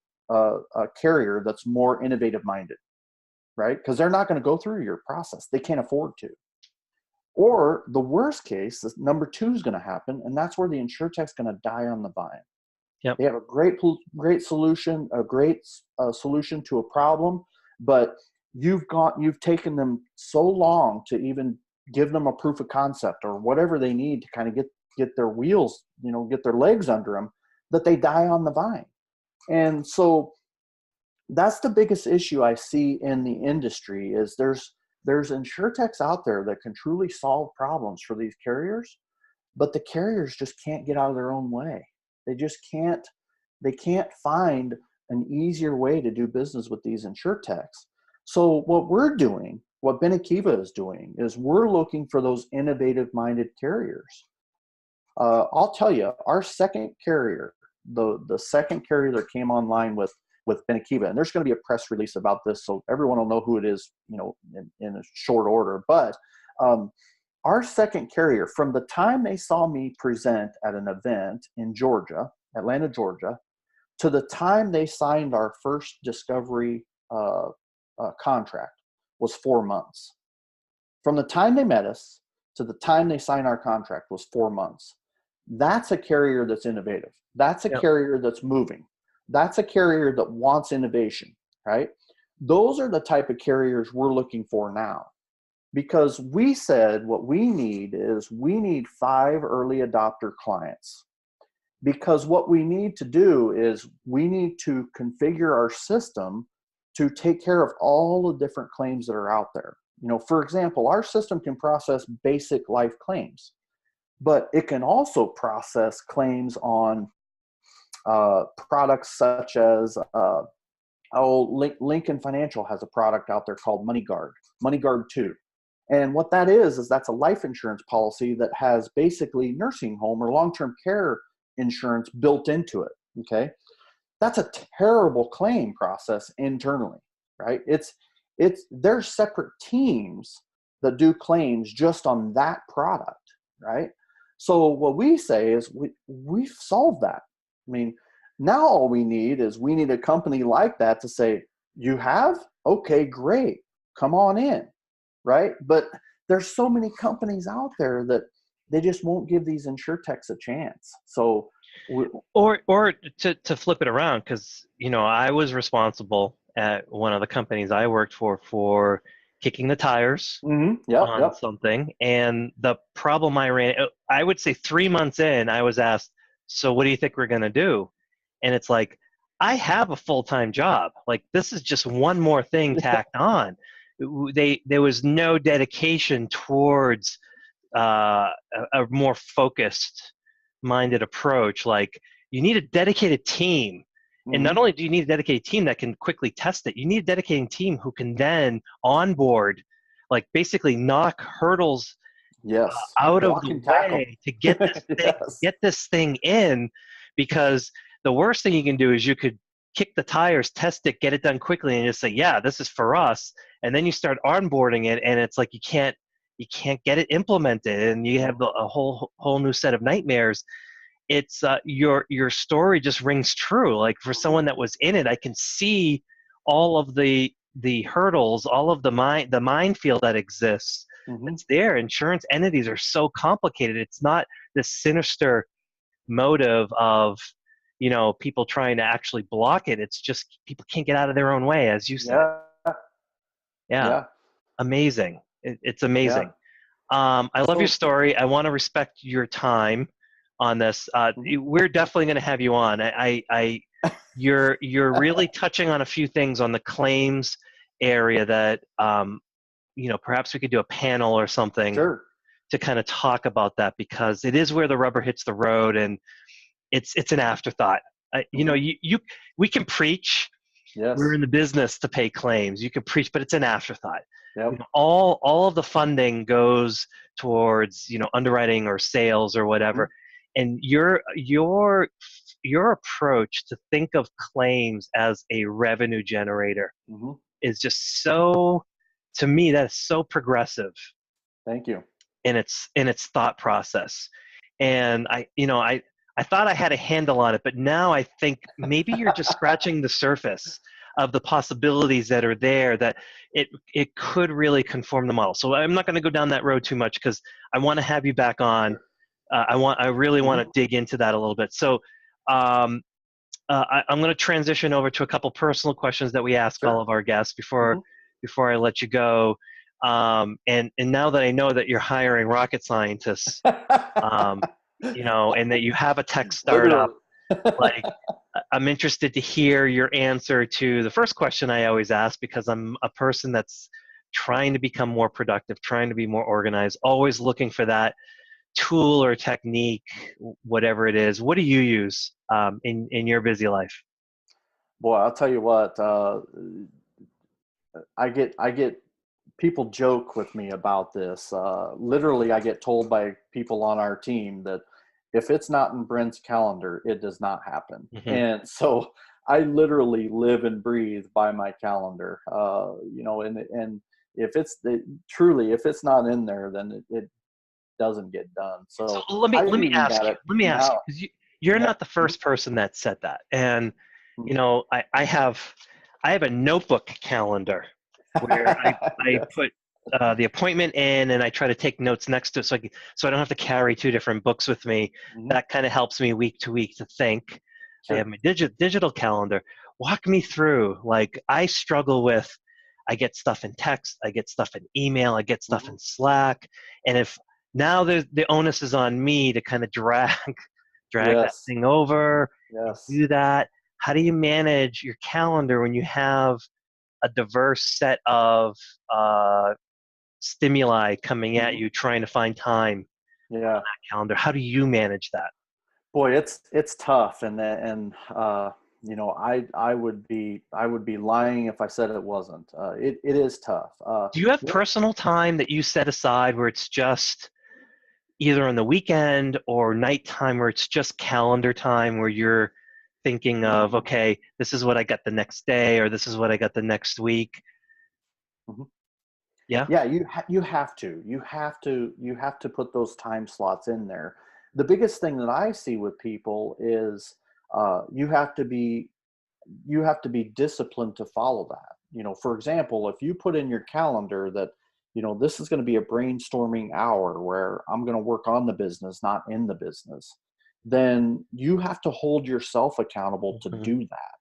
carrier that's more innovative minded, right? Because they're not going to go through your process. They can't afford to. Or the worst case, number two is going to happen, and that's where the insurtech's going to die on the vine. Yep. They have a great solution, a great solution to a problem, but you've taken them so long to even give them a proof of concept or whatever they need to kind of get their wheels, get their legs under them, that they die on the vine. And so that's the biggest issue I see in the industry is there's insurtechs out there that can truly solve problems for these carriers, but the carriers just can't get out of their own way. They just can't find an easier way to do business with these insurtechs. So what we're doing, what Benekiva is doing, is we're looking for those innovative-minded carriers. I'll tell you, our second carrier, the second carrier that came online with Benekiva, and there's going to be a press release about this, so everyone will know who it is, in a short order. But our second carrier, from the time they saw me present at an event in Georgia, Atlanta, Georgia, to the time they signed our first discovery contract was 4 months. From the time they met us to the time they signed our contract was 4 months. That's a carrier that's innovative. That's a carrier that's moving. That's a carrier that wants innovation, right? Those are the type of carriers we're looking for now. Because we said what we need 5 early adopter clients. Because what we need to do is we need to configure our system to take care of all the different claims that are out there. For example, our system can process basic life claims, but it can also process claims on products such as Lincoln Financial has a product out there called MoneyGuard 2. And what that is that's a life insurance policy that has basically nursing home or long-term care insurance built into it, okay? That's a terrible claim process internally, right? There's separate teams that do claims just on that product, right? So what we say is we've solved that. Now all we need a company like that to say, you have? Okay, great. Come on in, right? But there's so many companies out there that they just won't give these insurtechs a chance. So, or to flip it around, because I was responsible at one of the companies I worked for kicking the tires yep, on yep, something, and the problem I would say 3 months in, I was asked, so what do you think we're going to do? And it's like, I have a full-time job. Like, this is just one more thing tacked on. There was no dedication towards a more focused minded approach. Like, you need a dedicated team. And not only do you need a dedicated team that can quickly test it, you need a dedicated team who can then onboard, like basically knock hurdles yes, out of block the and tackle. way to get this thing, Yes. get this thing in. Because the worst thing you can do is you could kick the tires, test it, get it done quickly, and just say, yeah, this is for us. And then you start onboarding it, and it's like you can't get it implemented, and you have a whole new set of nightmares. It's your story just rings true. Like, for someone that was in it, I can see all of the hurdles, all of the minefield that exists. It's there. Insurance entities are so complicated. It's not this sinister motive of people trying to actually block it. It's just people can't get out of their own way, as you said. Yeah, Yeah, yeah, amazing. It's yeah. amazing. I love your So, story. I want to respect your time on this. We're definitely going to have you on. You're really touching on a few things on the claims area that perhaps we could do a panel or something sure. to kind of talk about that, because it is where the rubber hits the road, and it's an afterthought. We can preach. We're Yes. in the business to pay claims. You can preach, but it's an afterthought. Yep. All of the funding goes towards underwriting or sales or whatever. And your approach to think of claims as a revenue generator is just so, to me, that's so progressive Thank you. in its thought process. And I thought I had a handle on it, but now I think maybe you're just scratching the surface of the possibilities that are there, that it could really conform the model. So I'm not going to go down that road too much, because I want to have you back on. I really want to dig into that a little bit. So I'm going to transition over to a couple personal questions that we ask all Sure. of our guests before I let you go. And now that I know that you're hiring rocket scientists, um, and that you have a tech startup, Literally. like, I'm interested to hear your answer to the first question I always ask, because I'm a person that's trying to become more productive, trying to be more organized, always looking for that tool or technique, whatever it is. What do you use in your busy life? Boy, I'll tell you what. I get people joke with me about this. Literally, I get told by people on our team that if it's not in Brent's calendar, it does not happen. Mm-hmm. And so I literally live and breathe by my calendar. And if truly, if it's not in there, then it doesn't get done. So So let me I let me even ask got you. it Let me ask you, now. because you're Yeah. not the first person that said that. And I have a notebook calendar where I Yes. put the appointment in, and I try to take notes next to it, so I don't have to carry two different books with me. Mhm. That kind of helps me week to week to think. I have Sure. my digital calendar. Walk me through. Like, I struggle with. I get stuff in text. I get stuff in email. I get stuff Mhm. in Slack. And if now the onus is on me to kind of drag that Yes. thing over and Yes. do that. How do you manage your calendar when you have a diverse set of stimuli coming at Mhm. you, trying to find time on Yeah. that calendar? How do you manage that? Boy, it's tough, and I would be lying if I said it wasn't. It is tough. Do you have personal time that you set aside where it's just either on the weekend or nighttime, where it's just calendar time, where you're thinking of, okay, this is what I got the next day, or this is what I got the next week? Mhm. Yeah. Yeah, you have to put those time slots in there. The biggest thing that I see with people is you have to be disciplined to follow that. For example, if you put in your calendar that this is going to be a brainstorming hour where I'm going to work on the business, not in the business, then you have to hold yourself accountable to Mhm. do that.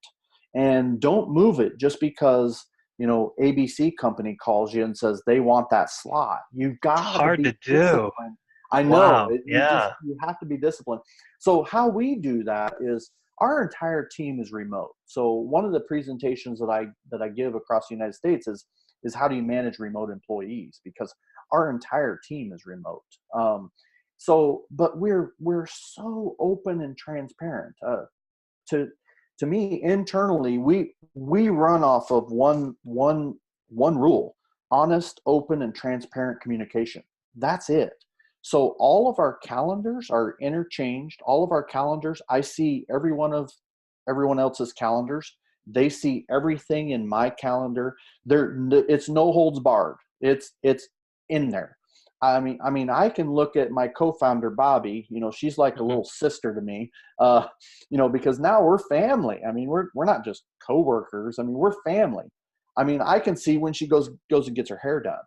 And don't move it just because, ABC company calls you and says they want that slot. You've It's got to hard be to do. disciplined. I know Wow. you Yeah. have to be disciplined. So how we do that is our entire team is remote. So one of the presentations that I give across the United States is how do you manage remote employees, because our entire team is remote. But we're so open and transparent. To to me, internally, we run off of one rule: honest, open, and transparent communication. That's it. So all of our calendars are interchanged. All of our calendars, I see every one of everyone else's calendars. They see everything in my calendar. It's no holds barred. It's in there. I can look at my co-founder Bobby. She's like a Mhm. little sister to me. Because now we're family. We're not just coworkers. We're family. I can see when she goes and gets her hair done.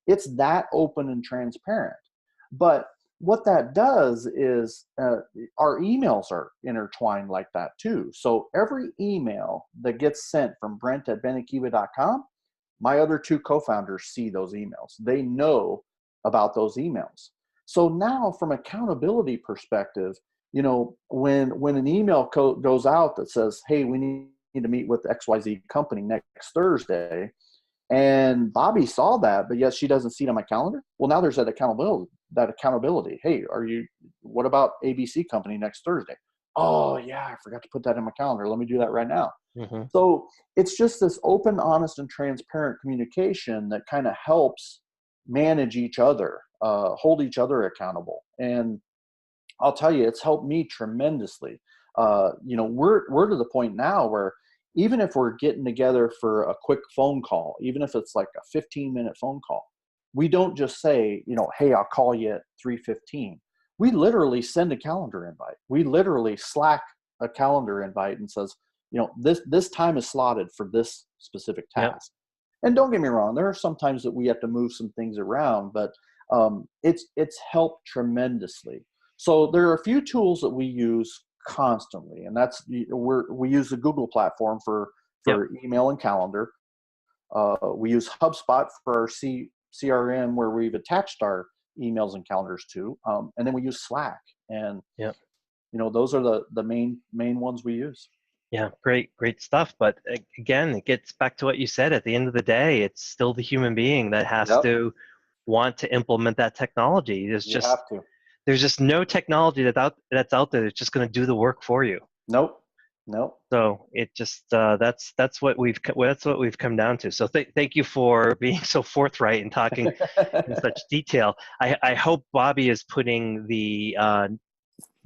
It's that open and transparent. But what that does is our emails are intertwined like that too. So every email that gets sent from Brent at Benekiva.com, my other two co-founders see those emails. They know about those emails. So now from accountability perspective, when an email goes out that says, hey, we need to meet with XYZ company next Thursday, and Bobby saw that, but yet she doesn't see it on my calendar. Well, now there's that accountability. Hey, what about ABC company next Thursday? Oh yeah, I forgot to put that in my calendar. Let me do that right now. Mhm. So it's just this open, honest, and transparent communication that kind of helps manage each other, hold each other accountable. And I'll tell you, it's helped me tremendously. We're to the point now where even if we're getting together for a quick phone call, even if it's like a 15-minute phone call, we don't just say, hey, I'll call you at 3:15. We literally send a calendar invite. We literally Slack a calendar invite and says, this time is slotted for this specific Yep. task. And don't get me wrong, there are some times that we have to move some things around, but it's helped tremendously. So there are a few tools that we use constantly, and we use the Google platform Yep. for email and calendar. We use HubSpot for our CRM, where we've attached our emails and calendars to, and then we use Slack, and Yep. those are the main ones we use. Yeah, great stuff. But again, it gets back to what you said. At the end of the day, it's still the human being that has Yep, to want to implement that technology. you have to. There's just no technology that's out there that's just going to do the work for you. Nope, nope. So it just that's what we've come down to. So thank you for being so forthright and talking in such detail. I hope Bobby is putting the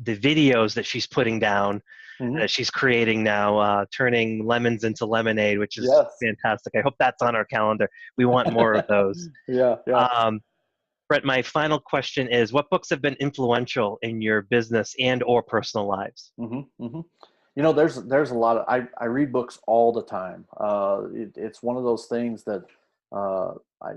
videos that she's putting down, Mhm. that she's creating now, turning lemons into lemonade, which is Yes. fantastic. I hope that's on our calendar. We want more of those. Yeah, yeah. Brett, my final question is: what books have been influential in your business and or personal lives? Hmm, hmm. There's a lot of I read books all the time. It's one of those things that uh, I,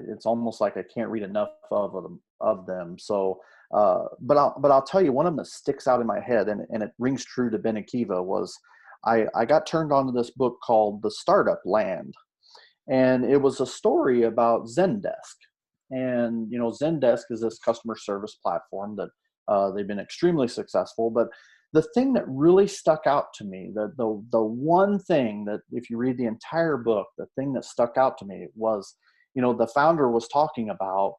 it's almost like I can't read enough of them. So, but I'll tell you, one of them that sticks out in my head, and it rings true to Benekiva, was I got turned on to this book called The Startup Land, and it was a story about Zendesk. And Zendesk is this customer service platform that they've been extremely successful. But the thing that really stuck out to me, the one thing that, if you read the entire book, the thing that stuck out to me was, the founder was talking about,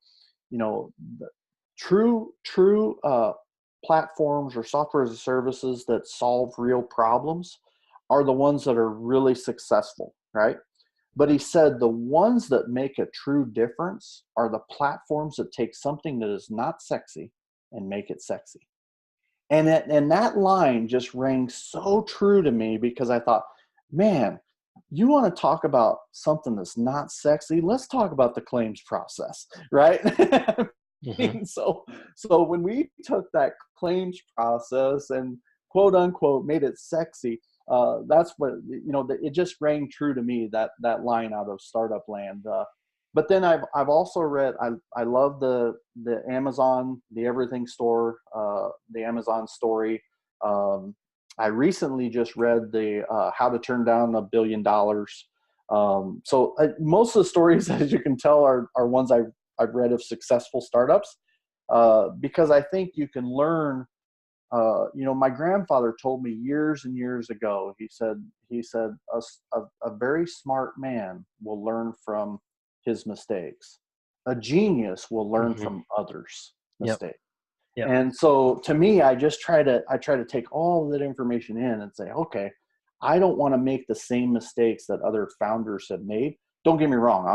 the true platforms or software as a services that solve real problems are the ones that are really successful, right? But he said the ones that make a true difference are the platforms that take something that is not sexy and make it sexy. And that line just rang so true to me, because I thought, man, you want to talk about something that's not sexy? Let's talk about the claims process, right? Hmm. So when we took that claims process and quote unquote made it sexy, that's what it just rang true to me, that line out of Startup Land. but then I've also read, I love the Amazon, the everything store, the Amazon story. I recently just read the How to Turn Down $1 Billion. So most of the stories, as you can tell, are ones I've read of successful startups, because I think you can learn. My grandfather told me years and years ago. He said a very smart man will learn from his mistakes. A genius will learn Mm-hmm. from others' Yep. mistakes. Yep. And so to me, I try to take all of that information in and say, okay, I don't want to make the same mistakes that other founders have made. Don't get me wrong.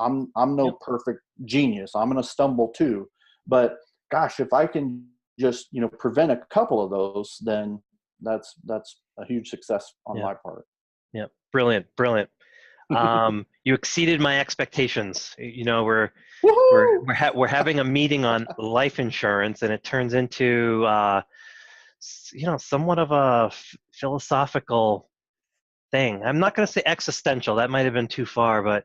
I'm no Yep. perfect genius. I'm going to stumble too. But gosh, if I can just, prevent a couple of those, then that's a huge success on Yep. my part. Yep. Brilliant. Brilliant. You exceeded my expectations. Woohoo! We're having a meeting on life insurance, and it turns into somewhat of a philosophical thing. I'm not going to say existential. That might have been too far, but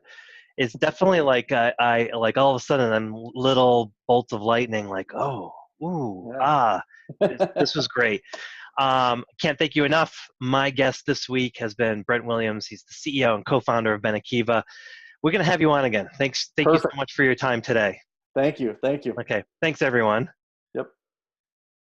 it's definitely like I like all of a sudden I'm little bolts of lightning. Like, oh, ooh, Yeah. ah, this was great. Can't thank you enough. My guest this week has been Brent Williams. He's the CEO and co-founder of Benekiva. We're going to have you on again. Thank you so Perfect. much for your time today. Thank you. Okay, thanks everyone.